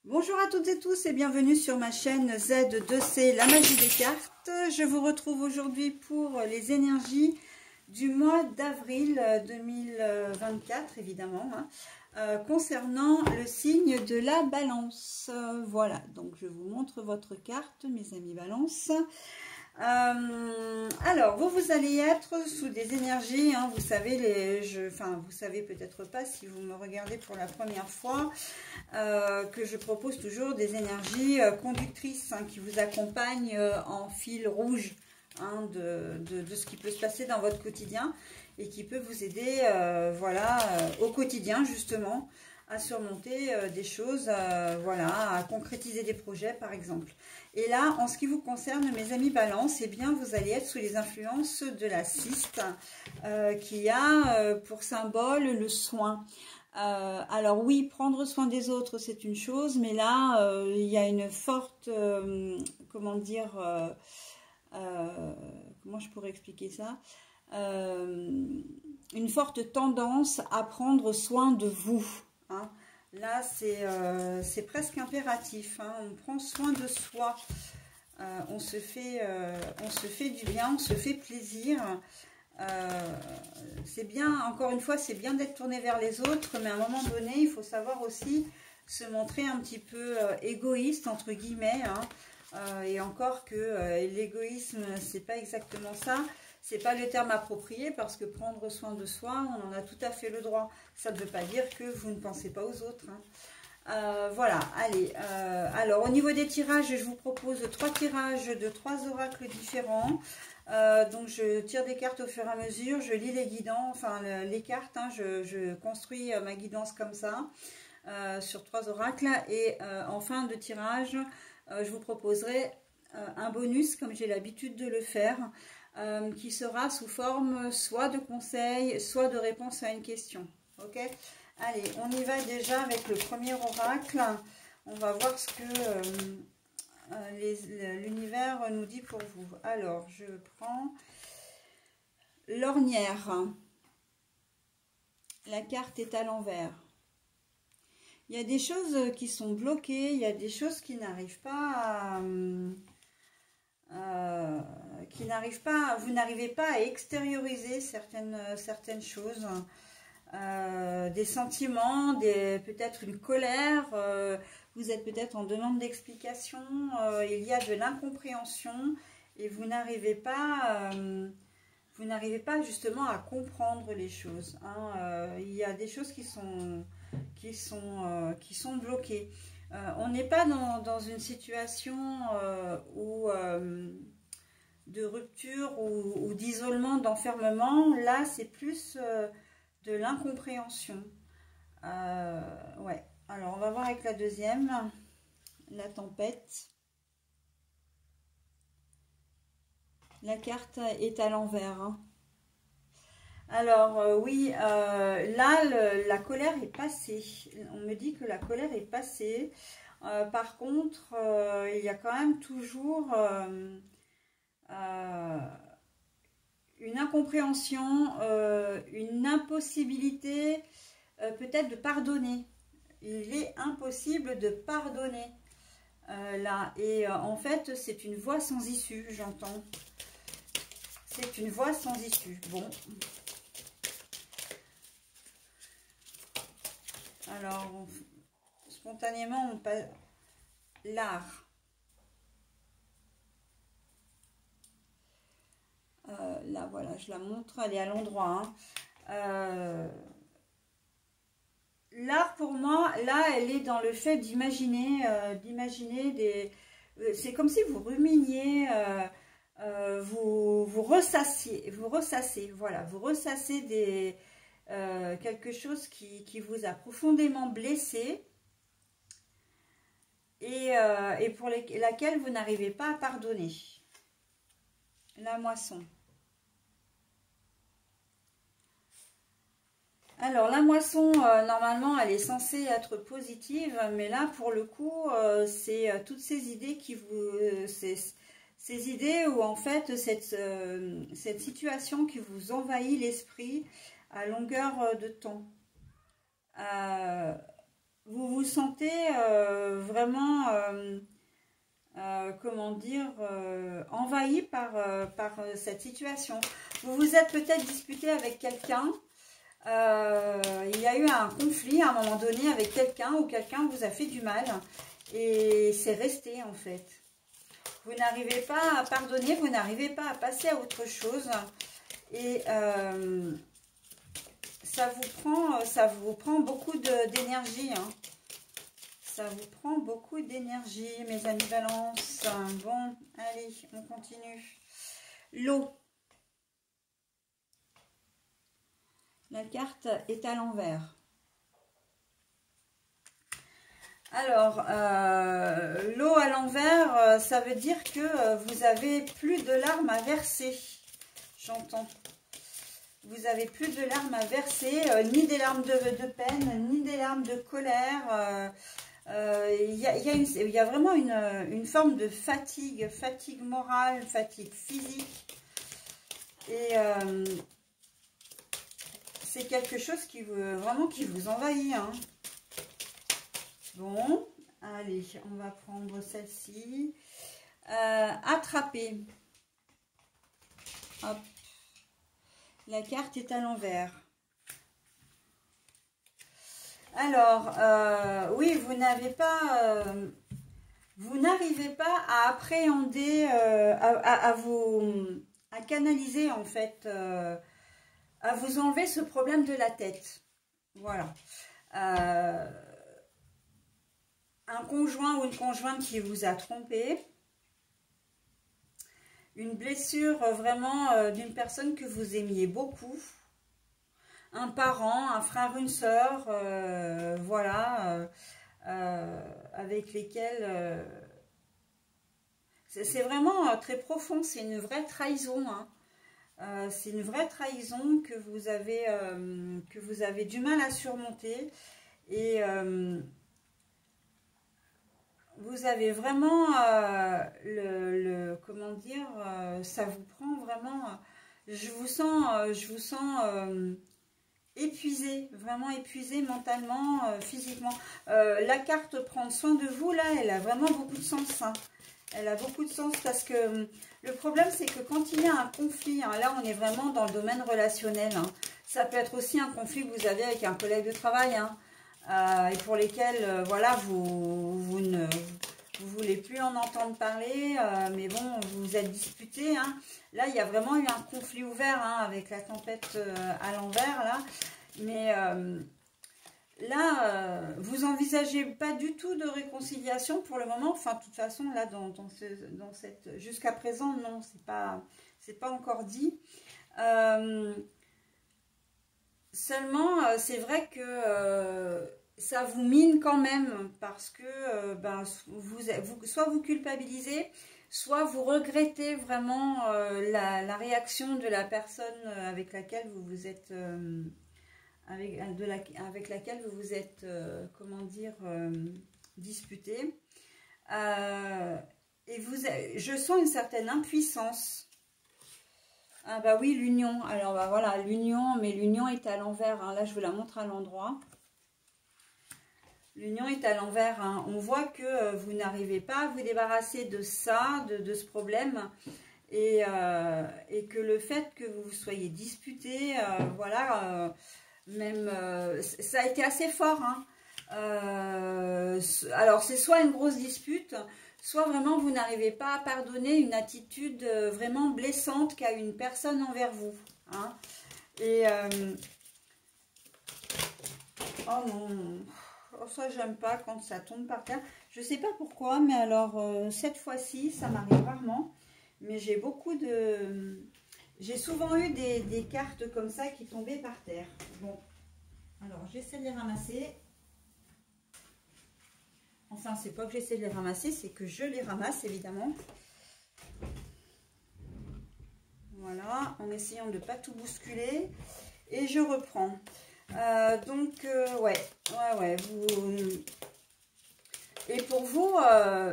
Bonjour à toutes et tous et bienvenue sur ma chaîne Z2C, la magie des cartes. Je vous retrouve aujourd'hui pour les énergies du mois d'avril 2024, évidemment, concernant le signe de la balance. Voilà, donc je vous montre votre carte, mes amis balance. Alors, vous allez être sous des énergies, hein, vous savez, vous savez peut-être pas si vous me regardez pour la première fois, que je propose toujours des énergies conductrices qui vous accompagnent en fil rouge de ce qui peut se passer dans votre quotidien et qui peut vous aider au quotidien justement à surmonter des choses, à concrétiser des projets par exemple. Et là, en ce qui vous concerne, mes amis balance, eh bien, vous allez être sous les influences de la ciste qui a pour symbole le soin. Alors oui, prendre soin des autres, c'est une chose, mais là, il y a une forte, comment je pourrais expliquer ça, une forte tendance à prendre soin de vous. Hein. Là, c'est presque impératif. Hein. On prend soin de soi. On se fait du bien, on se fait plaisir. C'est bien, encore une fois, c'est bien d'être tourné vers les autres, mais à un moment donné, il faut savoir aussi se montrer un petit peu égoïste, entre guillemets. Hein. Et encore que l'égoïsme, c'est pas exactement ça. C'est pas le terme approprié parce que prendre soin de soi, on en a tout à fait le droit. Ça ne veut pas dire que vous ne pensez pas aux autres. Hein. Voilà, allez. Alors, au niveau des tirages, je vous propose 3 tirages de 3 oracles différents. Donc, je tire des cartes au fur et à mesure. Je lis les guidants, les cartes. Hein, je construis ma guidance comme ça, sur 3 oracles. Et en fin de tirage, je vous proposerai un bonus, comme j'ai l'habitude de le faire. Qui sera sous forme soit de conseils, soit de réponse à une question. Ok? Allez, on y va déjà avec le premier oracle. On va voir ce que l'univers nous dit pour vous. Alors, je prends l'ornière. La carte est à l'envers. Il y a des choses qui sont bloquées, il y a des choses qui n'arrivent pas à... vous n'arrivez pas à extérioriser certaines choses, des sentiments, peut-être une colère, vous êtes peut-être en demande d'explication, il y a de l'incompréhension et vous n'arrivez pas justement à comprendre les choses. Hein. Il y a des choses qui sont bloquées. On n'est pas dans une situation de rupture ou d'isolement, d'enfermement. Là, c'est plus de l'incompréhension. Ouais. Alors, on va voir avec la deuxième. La tempête. La carte est à l'envers. Hein. Alors, oui, là, la colère est passée. On me dit que la colère est passée. Par contre, il y a quand même toujours... une incompréhension, une impossibilité peut-être de pardonner. Il est impossible de pardonner là. Et en fait, c'est une voie sans issue, j'entends. C'est une voie sans issue. Bon. Alors, spontanément, on passe l'art. Là, voilà, je la montre, elle est à l'endroit. Hein. L'art, pour moi, là, elle est dans le fait d'imaginer des... c'est comme si vous ruminiez, vous ressassiez, voilà, vous ressassez quelque chose qui vous a profondément blessé et pour laquelle vous n'arrivez pas à pardonner. La moisson. Alors, la moisson, normalement, elle est censée être positive, mais là, pour le coup, c'est toutes ces idées qui vous... ces idées où, en fait, cette situation qui vous envahit l'esprit à longueur de temps. vous vous sentez vraiment, comment dire, envahi par cette situation. Vous vous êtes peut-être disputé avec quelqu'un. Il y a eu un conflit à un moment donné avec quelqu'un ou quelqu'un vous a fait du mal. Et c'est resté en fait. Vous n'arrivez pas à pardonner, vous n'arrivez pas à passer à autre chose. Et ça vous prend beaucoup d'énergie. Hein. Ça vous prend beaucoup d'énergie, mes amis Balance. Bon, allez, on continue. L'eau. La carte est à l'envers. Alors, l'eau à l'envers, ça veut dire que vous avez plus de larmes à verser. J'entends. Vous avez plus de larmes à verser, ni des larmes de peine, ni des larmes de colère. Il y a vraiment une forme de fatigue, fatigue morale, fatigue physique. Et c'est quelque chose qui vraiment qui vous envahit. Hein. Bon, allez, on va prendre celle-ci. Attraper. Hop. La carte est à l'envers. Alors, oui, vous n'arrivez pas à appréhender, à canaliser en fait, à vous enlever ce problème de la tête. Voilà. Un conjoint ou une conjointe qui vous a trompé. Une blessure vraiment d'une personne que vous aimiez beaucoup. Un parent, un frère, une sœur, voilà, avec lesquels... c'est vraiment très profond, c'est une vraie trahison. Hein. C'est une vraie trahison que vous avez du mal à surmonter. Et... vous avez vraiment comment dire, ça vous prend vraiment, je vous sens épuisé, vraiment épuisé mentalement, physiquement. La carte prendre soin de vous, là, elle a vraiment beaucoup de sens. Hein. Elle a beaucoup de sens parce que le problème, c'est que quand il y a un conflit, hein, là, on est vraiment dans le domaine relationnel. Hein. Ça peut être aussi un conflit que vous avez avec un collègue de travail, hein. Et pour lesquels, voilà, vous ne voulez plus en entendre parler, mais bon, vous vous êtes disputé. Hein. Là, il y a vraiment eu un conflit ouvert hein, avec la tempête à l'envers, là. Mais là, vous envisagez pas du tout de réconciliation pour le moment. Enfin, de toute façon, là, dans cette jusqu'à présent, non, c'est pas encore dit. Seulement, c'est vrai que ça vous mine quand même parce que ben, soit vous culpabilisez, soit vous regrettez vraiment la réaction de la personne avec laquelle vous vous êtes avec laquelle vous vous êtes comment dire disputé. Et je sens une certaine impuissance. Ah bah oui, l'union. Alors bah voilà, l'union, mais l'union est à l'envers. Hein. Là, je vous la montre à l'endroit. L'union est à l'envers. Hein. On voit que vous n'arrivez pas à vous débarrasser de ça, de ce problème. Et que le fait que vous soyez disputé, voilà, même, ça a été assez fort. Hein. Alors, c'est soit une grosse dispute, soit vraiment vous n'arrivez pas à pardonner une attitude vraiment blessante qu'a une personne envers vous. Hein. Et oh non, oh, ça j'aime pas quand ça tombe par terre. Je sais pas pourquoi, mais alors cette fois-ci, ça m'arrive rarement. Mais j'ai souvent eu des cartes comme ça qui tombaient par terre. Bon, alors j'essaie de les ramasser. Enfin, c'est pas que j'essaie de les ramasser, c'est que je les ramasse, évidemment. Voilà, en essayant de ne pas tout bousculer. Et je reprends. Ouais. Et pour vous,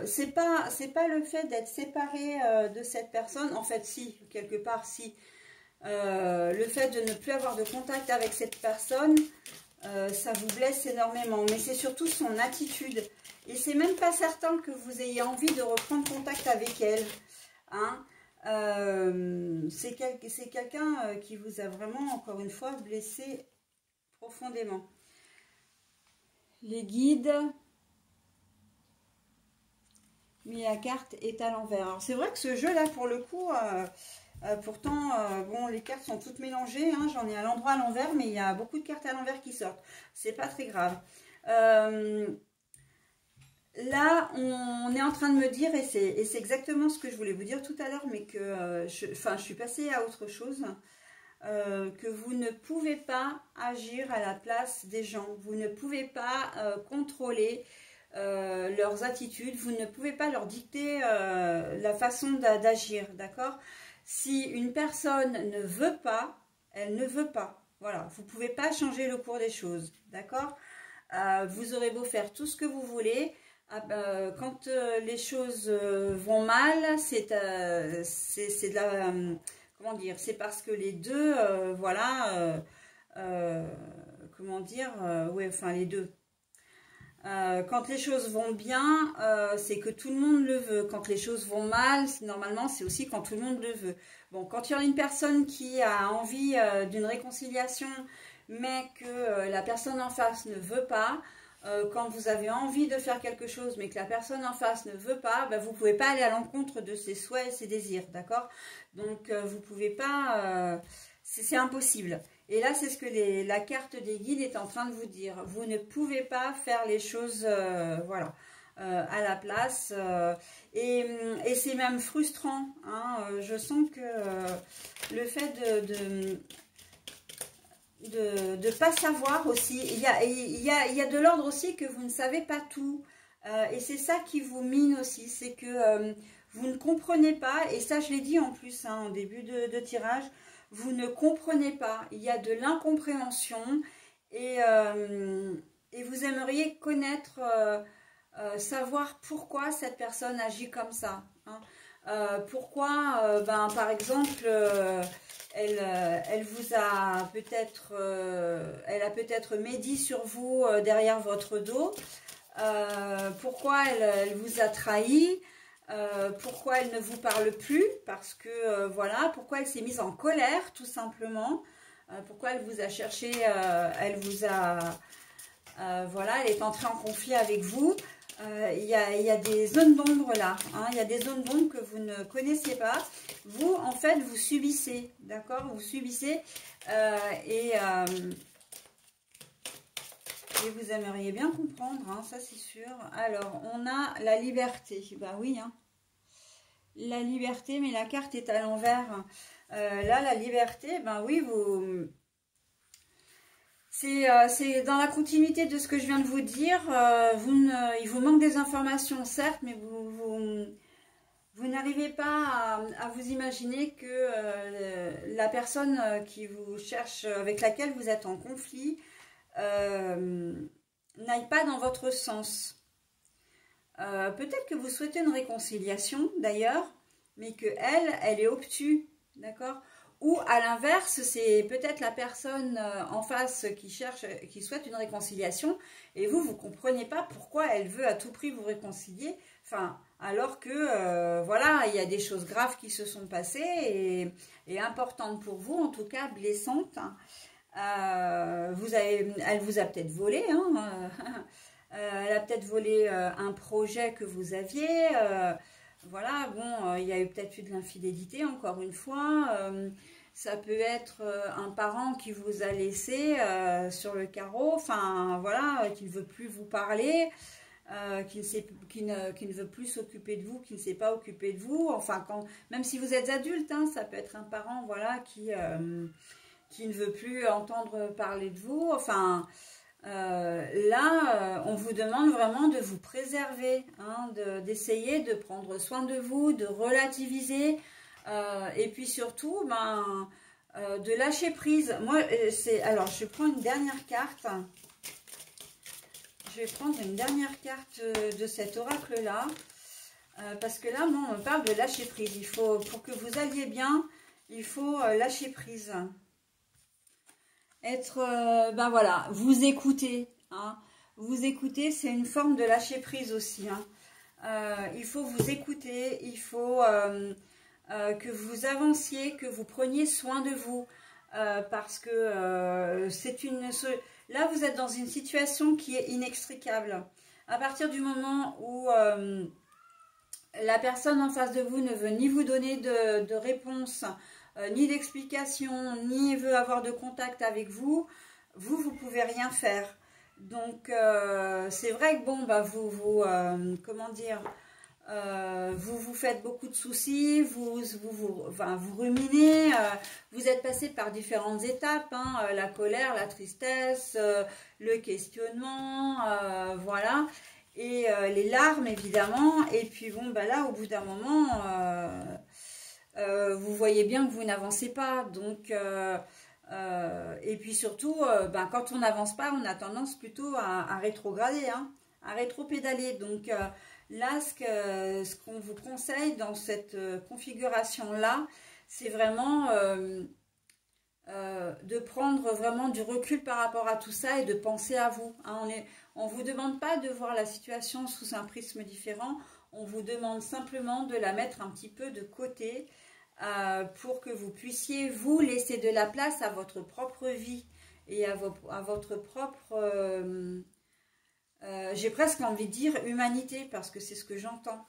c'est pas le fait d'être séparé de cette personne. En fait, si, quelque part, si. Le fait de ne plus avoir de contact avec cette personne, ça vous blesse énormément. Mais c'est surtout son attitude. Et c'est même pas certain que vous ayez envie de reprendre contact avec elle. Hein. C'est quelqu'un qui vous a vraiment, encore une fois, blessé profondément. Les guides... Mais la carte est à l'envers. C'est vrai que ce jeu-là, pour le coup, pourtant, bon, les cartes sont toutes mélangées. Hein, j'en ai à l'endroit à l'envers, mais il y a beaucoup de cartes à l'envers qui sortent. C'est pas très grave. Là, on est en train de me dire, et c'est exactement ce que je voulais vous dire tout à l'heure, mais que je suis passée à autre chose, que vous ne pouvez pas agir à la place des gens. Vous ne pouvez pas contrôler leurs attitudes, vous ne pouvez pas leur dicter la façon d'agir, d'accord? Si une personne ne veut pas, elle ne veut pas. Voilà, vous ne pouvez pas changer le cours des choses, d'accord? Vous aurez beau faire tout ce que vous voulez, quand les choses vont mal, c'est de la... comment dire? C'est parce que les deux, voilà, comment dire? Ouais, enfin les deux. Quand les choses vont bien, c'est que tout le monde le veut. Quand les choses vont mal, normalement, c'est aussi quand tout le monde le veut. Bon, quand il y a une personne qui a envie d'une réconciliation, mais que la personne en face ne veut pas, quand vous avez envie de faire quelque chose, mais que la personne en face ne veut pas, ben, vous ne pouvez pas aller à l'encontre de ses souhaits et ses désirs, d'accord? Donc, vous ne pouvez pas... c'est impossible. Et là, c'est ce que la carte des guides est en train de vous dire. Vous ne pouvez pas faire les choses voilà, à la place. Et c'est même frustrant. Hein. Je sens que le fait de pas savoir aussi, il y a de l'ordre aussi que vous ne savez pas tout. Et c'est ça qui vous mine aussi. C'est que vous ne comprenez pas. Et ça, je l'ai dit en plus hein, en début de tirage. Vous ne comprenez pas, il y a de l'incompréhension et vous aimeriez connaître, savoir pourquoi cette personne agit comme ça. Hein. Pourquoi, ben, par exemple, elle vous a peut-être, elle a peut-être médit sur vous derrière votre dos. Pourquoi elle vous a trahi. Pourquoi elle ne vous parle plus, parce que voilà, pourquoi elle s'est mise en colère tout simplement, pourquoi elle vous a cherché, elle vous a, voilà, elle est entrée en conflit avec vous. Il y a des zones d'ombre là, hein, il y a des zones d'ombre que vous ne connaissez pas. Vous, en fait, vous subissez, d'accord? Vous subissez et vous aimeriez bien comprendre, hein, ça c'est sûr. Alors, on a la liberté. Bah oui, hein. La liberté, mais la carte est à l'envers. Là, la liberté, ben oui, vous... C'est dans la continuité de ce que je viens de vous dire. Il vous manque des informations, certes, mais vous n'arrivez pas à vous imaginer que la personne qui vous cherche, avec laquelle vous êtes en conflit, n'aille pas dans votre sens. Peut-être que vous souhaitez une réconciliation d'ailleurs, mais que elle est obtuse, d'accord? Ou à l'inverse, c'est peut-être la personne en face qui souhaite une réconciliation, et vous ne comprenez pas pourquoi elle veut à tout prix vous réconcilier, enfin, alors que voilà, il y a des choses graves qui se sont passées et importantes pour vous, en tout cas blessantes. Elle vous a peut-être volé, hein, elle a peut-être volé un projet que vous aviez. Voilà, bon, il y a eu peut-être eu de l'infidélité, encore une fois. Ça peut être un parent qui vous a laissé sur le carreau. Enfin, voilà, qui ne veut plus vous parler, qui ne veut plus s'occuper de vous, qui ne s'est pas occupé de vous. Enfin, même si vous êtes adulte, hein, ça peut être un parent, voilà, qui ne veut plus entendre parler de vous. Enfin... là, on vous demande vraiment de vous préserver, hein, d'essayer de prendre soin de vous, de relativiser, et puis surtout, ben, de lâcher prise. Moi, alors, je prends une dernière carte. Je vais prendre une dernière carte de cet oracle-là, parce que là, moi, on me parle de lâcher prise. Il faut, pour que vous alliez bien, il faut lâcher prise. être, ben voilà, vous écouter, hein. Vous écouter, c'est une forme de lâcher prise aussi, hein. Il faut vous écouter, il faut que vous avanciez, que vous preniez soin de vous, parce que là vous êtes dans une situation qui est inextricable. À partir du moment où la personne en face de vous ne veut ni vous donner de réponse, ni d'explication, ni veut avoir de contact avec vous, vous pouvez rien faire. Donc c'est vrai que bon, bah comment dire, vous faites beaucoup de soucis, vous ruminez, vous êtes passé par différentes étapes, hein, la colère, la tristesse, le questionnement, voilà, et les larmes évidemment, et puis bon, bah là au bout d'un moment, vous voyez bien que vous n'avancez pas, donc et puis surtout, ben, quand on n'avance pas, on a tendance plutôt à rétrograder, hein, à rétropédaler. Donc là, ce qu'on vous conseille dans cette configuration-là, c'est vraiment de prendre vraiment du recul par rapport à tout ça et de penser à vous, hein. On ne vous demande pas de voir la situation sous un prisme différent, on vous demande simplement de la mettre un petit peu de côté, pour que vous puissiez vous laisser de la place à votre propre vie et à votre propre, j'ai presque envie de dire humanité, parce que c'est ce que j'entends,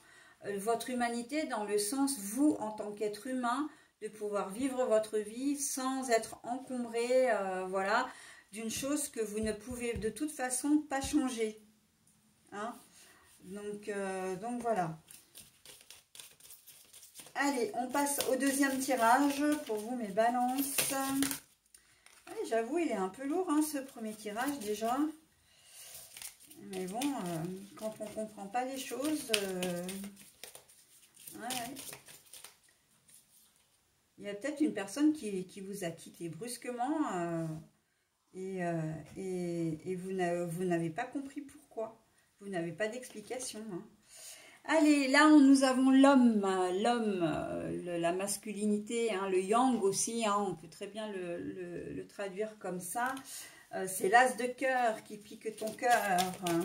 votre humanité dans le sens, vous en tant qu'être humain, de pouvoir vivre votre vie sans être encombré, voilà, d'une chose que vous ne pouvez de toute façon pas changer, hein. Donc voilà. Allez, on passe au deuxième tirage pour vous, mes balances. J'avoue, il est un peu lourd, hein, ce premier tirage déjà. Mais bon, quand on ne comprend pas les choses... ouais. Il y a peut-être une personne qui vous a quitté brusquement et vous n'avez pas compris pourquoi. Vous n'avez pas d'explication, hein. Allez, là, nous avons l'homme, la masculinité, hein, le yang aussi, hein, on peut très bien le traduire comme ça. C'est l'as de cœur qui pique ton cœur, hein.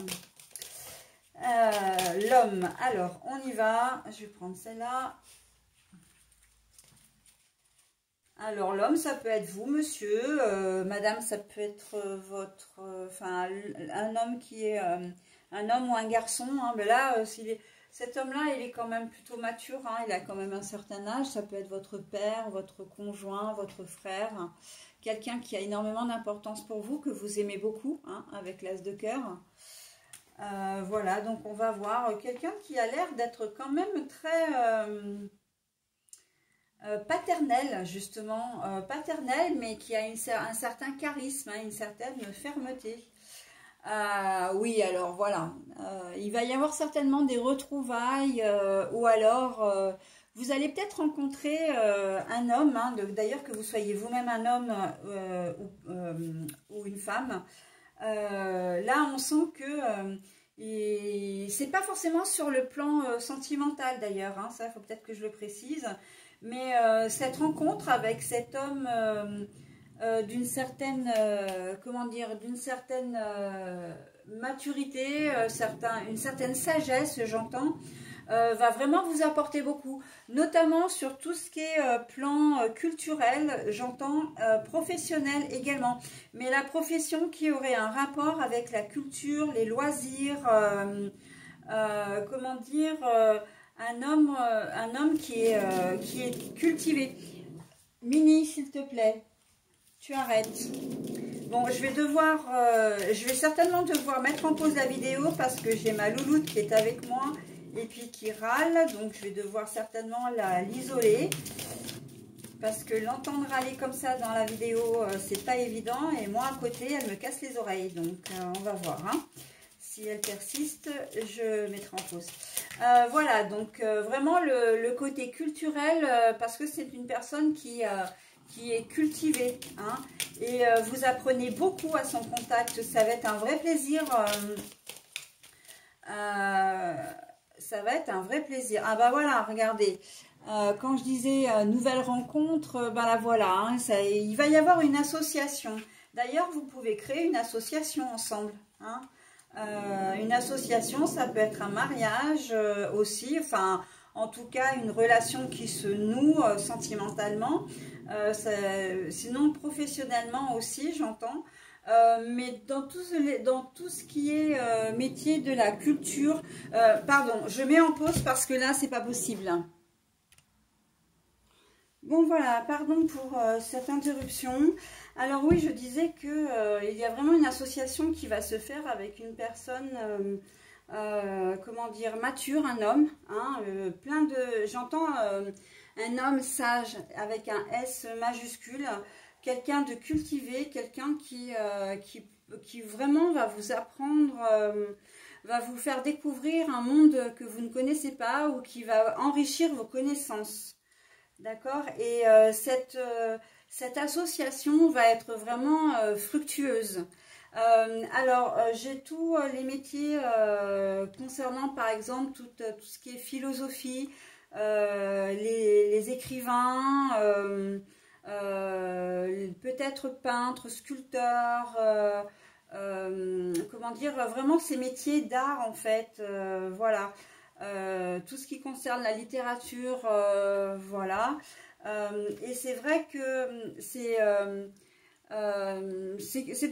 L'homme, alors, on y va. Je vais prendre celle-là. Alors, l'homme, ça peut être vous, monsieur. Madame, ça peut être votre... Enfin, un homme qui est... un homme ou un garçon, hein. Mais là, cet homme-là, il est quand même plutôt mature, hein, il a quand même un certain âge, ça peut être votre père, votre conjoint, votre frère, hein, quelqu'un qui a énormément d'importance pour vous, que vous aimez beaucoup, hein, avec l'as de cœur. Voilà, donc on va voir quelqu'un qui a l'air d'être quand même très paternel, justement, paternel, mais qui a un certain charisme, hein, une certaine fermeté. Oui, alors voilà, il va y avoir certainement des retrouvailles, ou alors vous allez peut-être rencontrer un homme, hein, d'ailleurs que vous soyez vous-même un homme ou une femme. Là, on sent que c'est pas forcément sur le plan sentimental d'ailleurs, hein, ça, il faut peut-être que je le précise, mais cette rencontre avec cet homme... d'une certaine, comment dire, d'une certaine maturité, une certaine sagesse, j'entends, va vraiment vous apporter beaucoup, notamment sur tout ce qui est plan culturel, j'entends professionnel également, mais la profession qui aurait un rapport avec la culture, les loisirs, comment dire, un homme qui est cultivé. Mini, s'il te plaît. Tu arrêtes. Bon, je vais certainement devoir mettre en pause la vidéo parce que j'ai ma louloute qui est avec moi et puis qui râle. Donc, je vais devoir certainement l'isoler parce que l'entendre râler comme ça dans la vidéo, c'est pas évident. Et moi, à côté, elle me casse les oreilles. Donc, on va voir, hein. Si elle persiste, je mettrai en pause. Voilà, donc vraiment le côté culturel, parce que c'est une personne qui est cultivée, hein, et vous apprenez beaucoup à son contact, ça va être un vrai plaisir, ça va être un vrai plaisir. Ah bah voilà, regardez, quand je disais nouvelle rencontre, ben là voilà, hein, il va y avoir une association, D'ailleurs, vous pouvez créer une association ensemble. Hein. Une association, ça peut être un mariage aussi, enfin, en tout cas, une relation qui se noue sentimentalement. Sinon, professionnellement aussi, j'entends. Mais dans tout ce qui est métier de la culture, pardon, je mets en pause parce que là, c'est pas possible. Bon voilà, pardon pour cette interruption. Alors oui, je disais que il y a vraiment une association qui va se faire avec une personne, comment dire, mature, un homme, hein, j'entends un homme sage avec un S majuscule, quelqu'un de cultivé, quelqu'un qui vraiment va vous apprendre, va vous faire découvrir un monde que vous ne connaissez pas ou qui va enrichir vos connaissances. D'accord. Et cette association va être vraiment fructueuse. Alors, j'ai tous les métiers concernant, par exemple, tout ce qui est philosophie, les écrivains, peut-être peintres, sculpteurs, comment dire, vraiment ces métiers d'art, en fait, voilà. Tout ce qui concerne la littérature, voilà. Et c'est vrai que c'est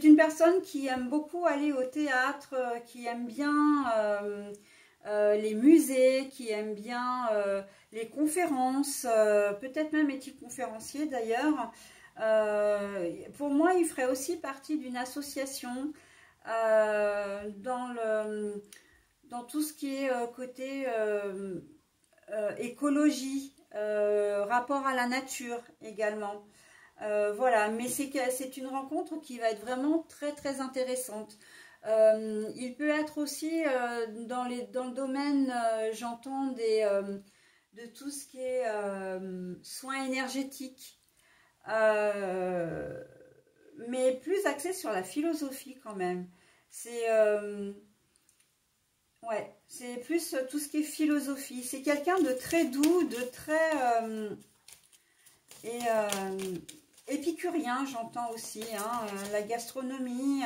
une personne qui aime beaucoup aller au théâtre, qui aime bien les musées, qui aime bien les conférences, peut-être même est-il conférencier d'ailleurs. Pour moi, il ferait aussi partie d'une association dans tout ce qui est côté écologie, rapport à la nature également. Voilà, mais c'est une rencontre qui va être vraiment très très intéressante. Il peut être aussi dans le domaine, j'entends, de tout ce qui est soins énergétiques, mais plus axé sur la philosophie quand même. C'est ouais, c'est plus tout ce qui est philosophie. C'est quelqu'un de très doux, de très épicurien, j'entends aussi. Hein, la gastronomie,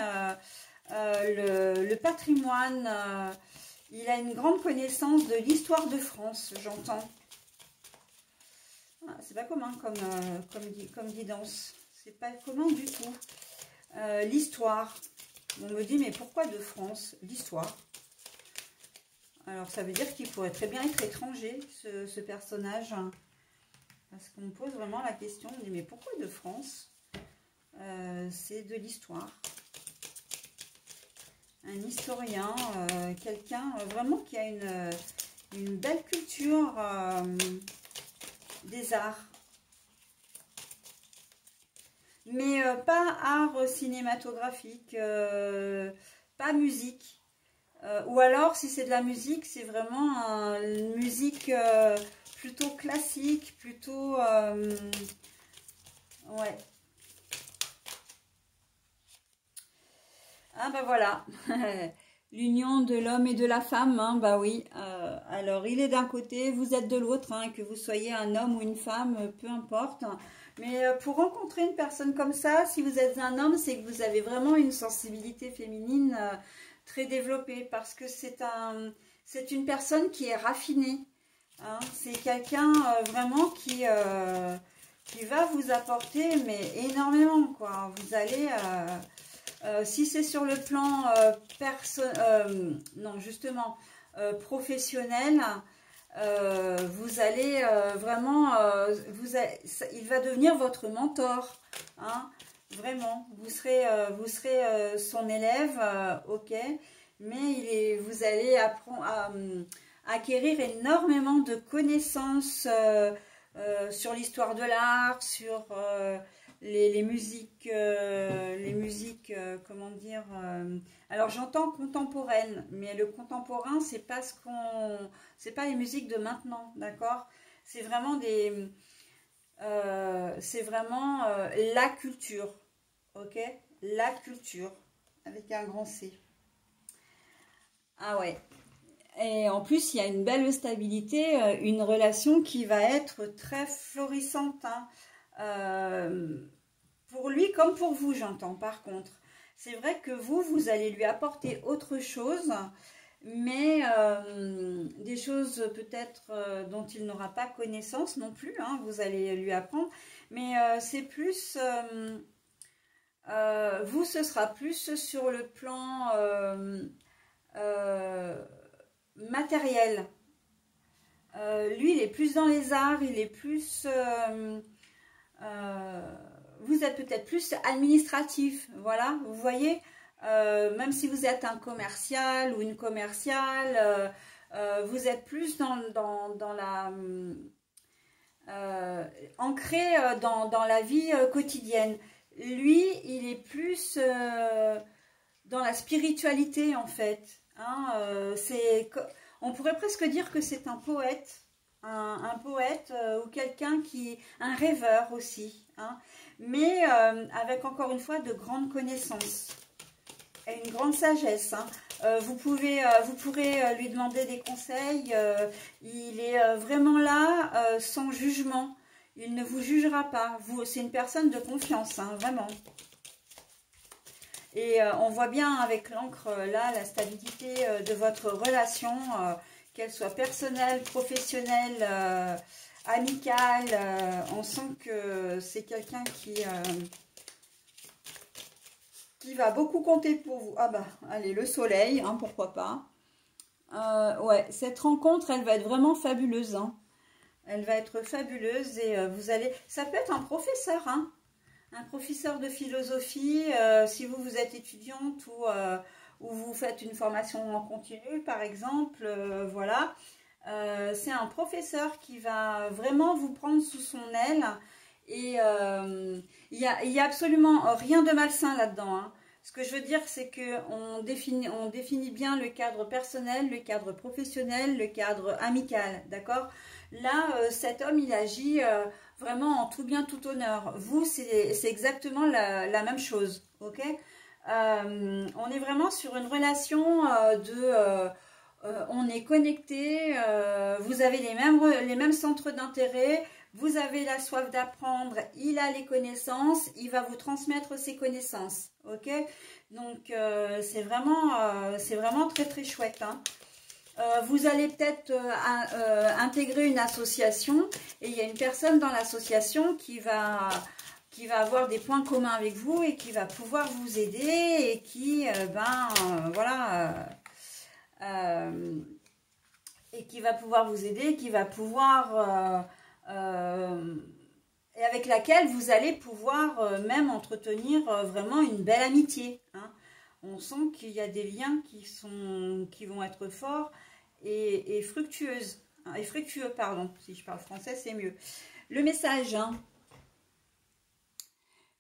le patrimoine. Il a une grande connaissance de l'histoire de France, j'entends. Ah, c'est pas commun comme guidance. C'est pas commun du tout. L'histoire. On me dit, mais pourquoi de France? L'histoire. Alors, ça veut dire qu'il pourrait très bien être étranger, ce personnage. Parce qu'on me pose vraiment la question, on me dit, mais pourquoi de France? C'est de l'histoire. Un historien, quelqu'un vraiment qui a une belle culture des arts. Mais pas art cinématographique, pas musique. Ou alors, si c'est de la musique, c'est vraiment une musique plutôt classique, plutôt... ouais. Ah ben voilà, l'union de l'homme et de la femme, hein, bah oui. Alors, il est d'un côté, vous êtes de l'autre, hein, que vous soyez un homme ou une femme, peu importe. Mais pour rencontrer une personne comme ça, si vous êtes un homme, c'est que vous avez vraiment une sensibilité féminine très développée, parce que c'est une personne qui est raffinée. Hein, c'est quelqu'un vraiment qui va vous apporter, mais énormément, quoi. Vous allez... si c'est sur le plan non, justement professionnel, vous allez vraiment, il va devenir votre mentor, hein, vraiment. Vous serez son élève, ok, mais vous allez acquérir énormément de connaissances sur l'histoire de l'art, sur les musiques, comment dire, alors j'entends contemporaine, mais le contemporain, c'est pas les musiques de maintenant, d'accord? C'est vraiment la culture, ok? La culture, avec un grand C. Ah ouais. Et en plus, il y a une belle stabilité, une relation qui va être très florissante, hein. Pour lui comme pour vous, j'entends par contre. C'est vrai que vous allez lui apporter autre chose, mais des choses peut-être dont il n'aura pas connaissance non plus, hein, vous allez lui apprendre. Mais c'est plus, vous, ce sera plus sur le plan matériel. Lui, il est plus dans les arts, il est plus... vous êtes peut-être plus administratif, voilà, vous voyez, même si vous êtes un commercial ou une commerciale, vous êtes plus dans la... ancré dans la vie quotidienne. Lui, il est plus dans la spiritualité en fait. Hein, on pourrait presque dire que c'est un poète, un poète ou quelqu'un un rêveur aussi, hein, mais avec encore une fois de grandes connaissances et une grande sagesse. Hein. Vous pourrez lui demander des conseils. Il est vraiment là sans jugement. Il ne vous jugera pas. C'est une personne de confiance, hein, vraiment. Et on voit bien avec l'encre là la stabilité de votre relation, qu'elle soit personnelle, professionnelle, amicale. On sent que c'est quelqu'un qui va beaucoup compter pour vous. Ah bah, allez, le soleil, hein, pourquoi pas. Ouais, cette rencontre, elle va être vraiment fabuleuse. Hein. Elle va être fabuleuse et vous allez... Ça peut être un professeur, hein. Un professeur de philosophie, si vous êtes étudiante ou vous faites une formation en continu, par exemple, voilà. C'est un professeur qui va vraiment vous prendre sous son aile et il y a absolument rien de malsain là-dedans. Hein. Ce que je veux dire, c'est qu'on définit bien le cadre personnel, le cadre professionnel, le cadre amical, d'accord? Là, cet homme, il agit vraiment en tout bien, tout honneur. Vous, c'est exactement la même chose, ok? On est vraiment sur une relation on est connecté, vous avez les mêmes centres d'intérêt, vous avez la soif d'apprendre, il a les connaissances, il va vous transmettre ses connaissances, ok? Donc, c'est vraiment très très chouette, hein. Vous allez peut-être intégrer une association et il y a une personne dans l'association qui va avoir des points communs avec vous et qui va pouvoir vous aider et qui, voilà, et qui va pouvoir vous aider, qui va pouvoir, et avec laquelle vous allez pouvoir même entretenir vraiment une belle amitié, hein. On sent qu'il y a des liens qui vont être forts et fructueuses, hein, et fructueux, pardon, si je parle français, c'est mieux. Le message, hein.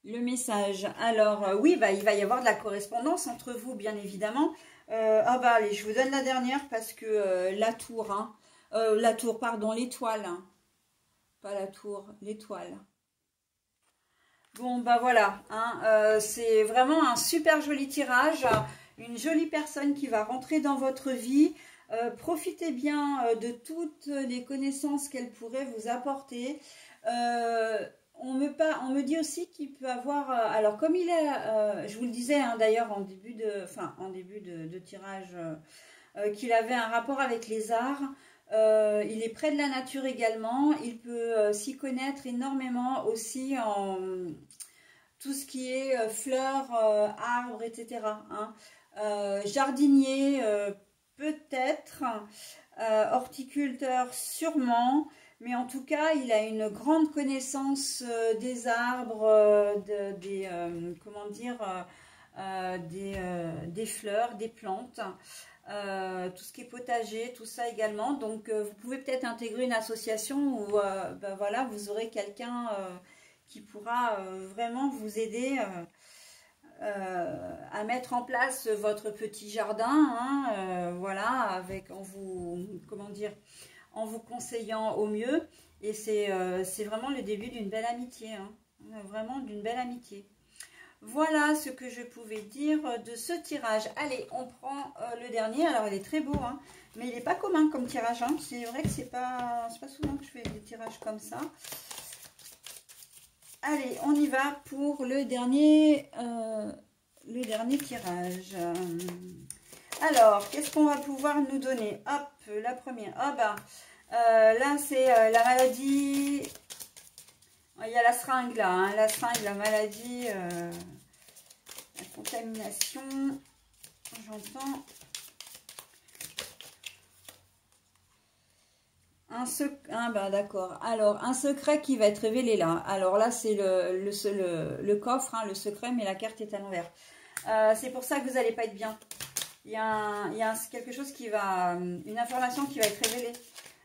Le message. Alors, oui, il va y avoir de la correspondance entre vous, bien évidemment. Ah bah, allez, je vous donne la dernière parce que la tour, hein. La tour, pardon, l'étoile. Hein. Pas la tour, l'étoile. Bon, bah voilà, hein, c'est vraiment un super joli tirage. Une jolie personne qui va rentrer dans votre vie. Profitez bien de toutes les connaissances qu'elle pourrait vous apporter. On me dit aussi qu'il peut avoir, alors comme il est, je vous le disais hein, d'ailleurs en début de tirage, qu'il avait un rapport avec les arts. Il est près de la nature également. Il peut s'y connaître énormément aussi en tout ce qui est fleurs, arbres, etc. Hein. Jardinier, peut-être. Horticulteur, sûrement. Mais en tout cas, il a une grande connaissance des arbres, comment dire, des fleurs, des plantes, tout ce qui est potager, tout ça également. Donc, vous pouvez peut-être intégrer une association où voilà, vous aurez quelqu'un qui pourra vraiment vous aider à mettre en place votre petit jardin, hein, voilà, en vous conseillant au mieux. Et c'est vraiment le début d'une belle amitié, hein, vraiment d'une belle amitié. Voilà ce que je pouvais dire de ce tirage. Allez, on prend le dernier. Alors, il est très beau, hein, mais il n'est pas commun comme tirage. Hein. C'est vrai que c'est pas souvent que je fais des tirages comme ça. Allez, on y va pour le dernier tirage. Alors, qu'est-ce qu'on va pouvoir nous donner? Hop, la première. Ah bah, là, c'est la maladie. Il y a la seringue là, hein, la seringue, la maladie, la contamination. J'entends. Bah d'accord. Alors, un secret qui va être révélé là. Alors là, c'est le coffre, hein, le secret, mais la carte est à l'envers. C'est pour ça que vous n'allez pas être bien. Il y a quelque chose qui va... Une information qui va être révélée.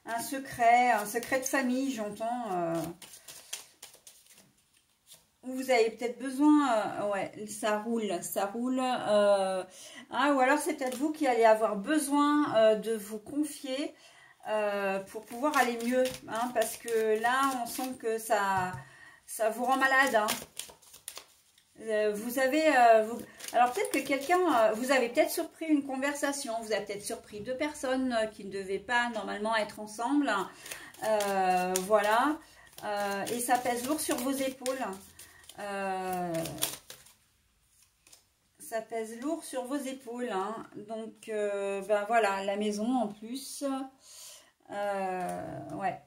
Un secret de famille, j'entends. Vous avez peut-être besoin... ouais, ça roule. Ou alors, c'est peut-être vous qui allez avoir besoin de vous confier... pour pouvoir aller mieux, hein, parce que là on sent que ça vous rend malade, hein. Alors peut-être que quelqu'un, vous avez peut-être surpris une conversation, vous avez peut-être surpris deux personnes qui ne devaient pas normalement être ensemble, voilà, et ça pèse lourd sur vos épaules. Ça pèse lourd sur vos épaules, hein. Donc ben voilà, la maison en plus. Ouais.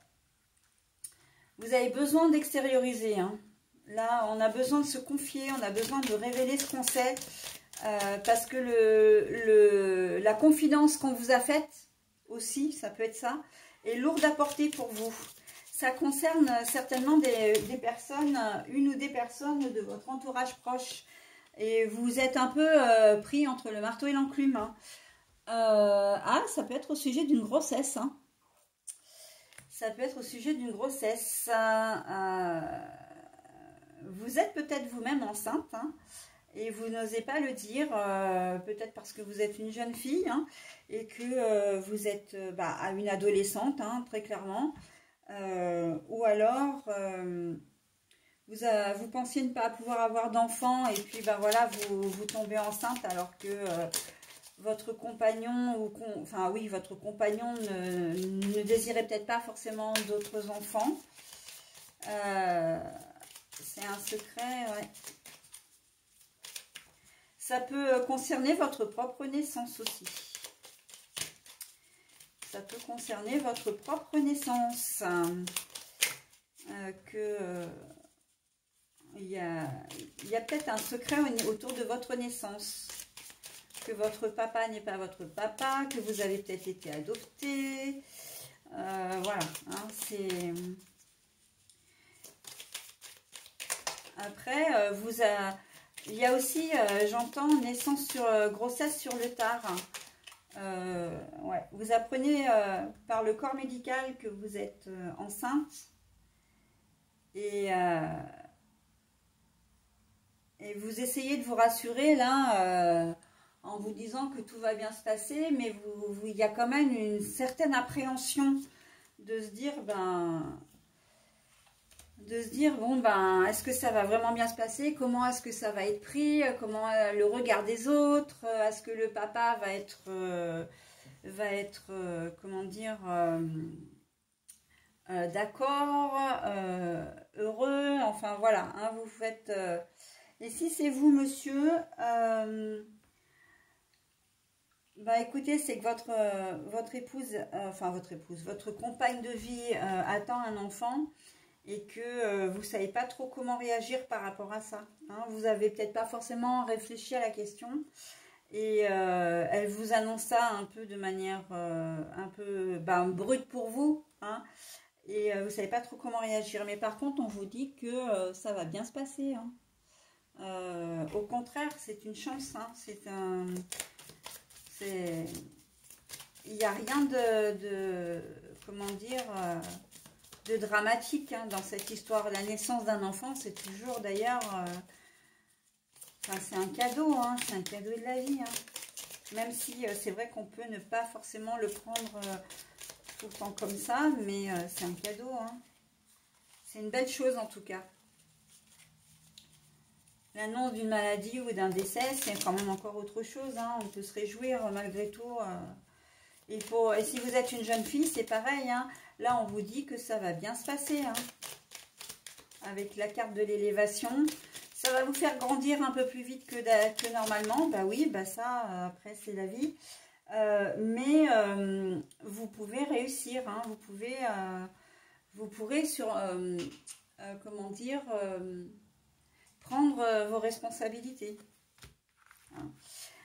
Vous avez besoin d'extérioriser, hein. Là, on a besoin de se confier, on a besoin de révéler ce qu'on sait. Parce que la confidence qu'on vous a faite, aussi, ça peut être ça, est lourde à porter pour vous. Ça concerne certainement des personnes, une ou des personnes de votre entourage proche. Et vous êtes un peu pris entre le marteau et l'enclume, hein. Ça peut être au sujet d'une grossesse, hein. Ça peut être au sujet d'une grossesse. Vous êtes peut-être vous-même enceinte, hein, et vous n'osez pas le dire, peut-être parce que vous êtes une jeune fille, hein, et que vous êtes une adolescente, hein, très clairement. Ou alors, vous pensiez ne pas pouvoir avoir d'enfant, et puis voilà, vous tombez enceinte alors que... votre compagnon, votre compagnon ne désirait peut-être pas forcément d'autres enfants. C'est un secret, ouais. Ça peut concerner votre propre naissance aussi. Ça peut concerner votre propre naissance. Il y a peut-être un secret autour de votre naissance. Que votre papa n'est pas votre papa, que vous avez peut-être été adopté. Voilà, hein, c'est... Après, il y a aussi, j'entends, naissance sur grossesse sur le tard. Ouais. Vous apprenez par le corps médical que vous êtes enceinte. Et vous essayez de vous rassurer là... en vous disant que tout va bien se passer, mais il y a quand même une certaine appréhension de se dire, est-ce que ça va vraiment bien se passer? Comment est-ce que ça va être pris? Comment le regard des autres? Est-ce que le papa va être comment dire, d'accord, heureux? Enfin voilà, hein, vous faites... Et si c'est vous, monsieur... écoutez, c'est que votre épouse, votre compagne de vie attend un enfant et que vous ne savez pas trop comment réagir par rapport à ça, hein. Vous n'avez peut-être pas forcément réfléchi à la question et elle vous annonce ça un peu de manière un peu brute pour vous, hein, et vous ne savez pas trop comment réagir. Mais par contre, on vous dit que ça va bien se passer, hein. Au contraire, c'est une chance, hein. Il n'y a rien comment dire, de dramatique, hein, dans cette histoire. La naissance d'un enfant, c'est toujours d'ailleurs, c'est un cadeau, hein, c'est un cadeau de la vie, hein. Même si c'est vrai qu'on peut ne pas forcément le prendre tout le temps comme ça, mais c'est un cadeau, hein. C'est une belle chose en tout cas. L'annonce d'une maladie ou d'un décès, c'est quand même encore autre chose, hein. On peut se réjouir malgré tout. Et si vous êtes une jeune fille, c'est pareil, hein. Là, on vous dit que ça va bien se passer, hein. avec la carte de l'élévation. Ça va vous faire grandir un peu plus vite que normalement. Bah oui, bah ça, après, c'est la vie. Mais vous pouvez réussir. Hein, vous pourrez comment dire, prendre vos responsabilités. Hein.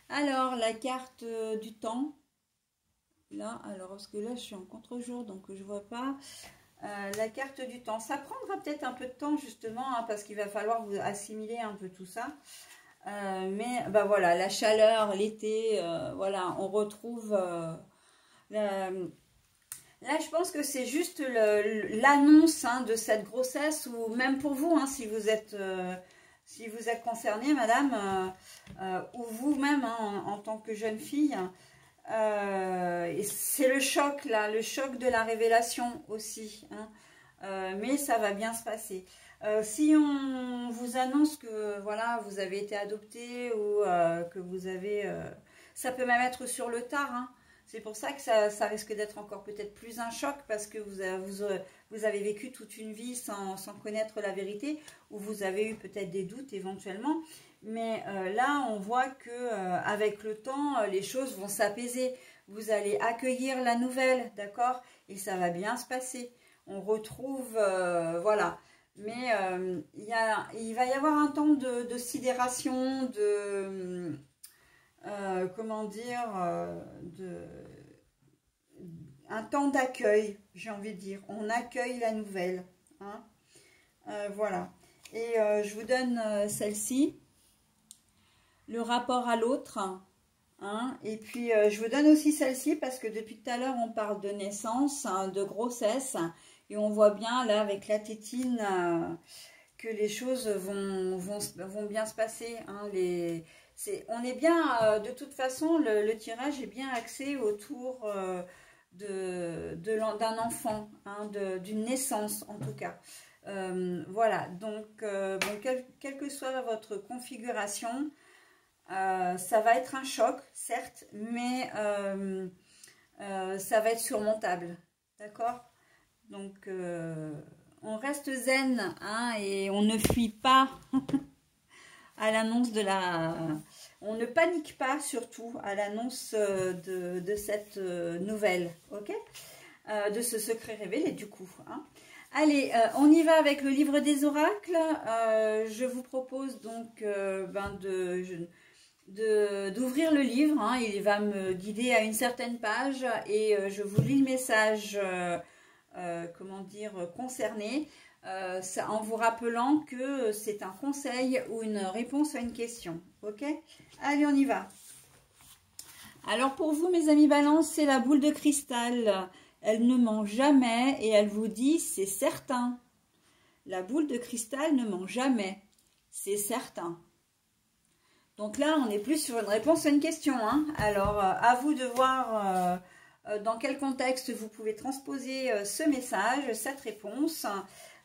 Alors, la carte du temps. Là, alors, parce que là, je suis en contre-jour, donc je vois pas. La carte du temps, ça prendra peut-être un peu de temps justement, hein, parce qu'il va falloir vous assimiler un peu tout ça. Mais bah voilà, la chaleur, l'été, voilà, on retrouve... là, je pense que c'est juste l'annonce hein, de cette grossesse, ou même pour vous, hein, si vous êtes concerné, madame, ou vous-même hein, en tant que jeune fille. C'est le choc là, le choc de la révélation aussi, hein. Mais ça va bien se passer. Si on vous annonce que voilà, vous avez été adopté ou que vous avez, ça peut même être sur le tard, hein. C'est pour ça que ça risque d'être encore peut-être plus un choc parce que vous avez vécu toute une vie sans connaître la vérité, ou vous avez eu peut-être des doutes éventuellement. Mais là, on voit que avec le temps, les choses vont s'apaiser. Vous allez accueillir la nouvelle, d'accord? Et ça va bien se passer. On retrouve, voilà. Mais il va y avoir un temps de sidération, comment dire, un temps d'accueil, j'ai envie de dire. On accueille la nouvelle. Hein, voilà. Et je vous donne celle-ci. Le rapport à l'autre, hein, et puis je vous donne aussi celle-ci parce que depuis tout à l'heure on parle de naissance, hein, de grossesse, et on voit bien là avec la tétine que les choses vont bien se passer, hein, on est bien, de toute façon le tirage est bien axé autour d'un enfant, hein, d'une naissance en tout cas. Voilà, donc bon, quelle que soit votre configuration, ça va être un choc, certes, mais ça va être surmontable, d'accord? Donc, on reste zen, hein, et on ne fuit pas à l'annonce de la... On ne panique pas, surtout, à l'annonce de cette nouvelle, ok? De ce secret révélé, du coup, hein. Allez, on y va avec le livre des oracles. Je vous propose donc d'ouvrir le livre, hein. Il va me guider à une certaine page et je vous lis le message comment dire, concerné, en vous rappelant que c'est un conseil ou une réponse à une question. Ok? Allez, on y va. Alors pour vous, mes amis Balance, c'est la boule de cristal. Elle ne ment jamais et elle vous dit c'est certain. La boule de cristal ne ment jamais, c'est certain. Donc là, on est plus sur une réponse à une question, hein. Alors, à vous de voir dans quel contexte vous pouvez transposer ce message, cette réponse.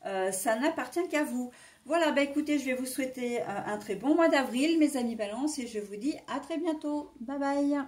Ça n'appartient qu'à vous. Voilà, bah écoutez, je vais vous souhaiter un très bon mois d'avril, mes amis Balance, et je vous dis à très bientôt. Bye bye.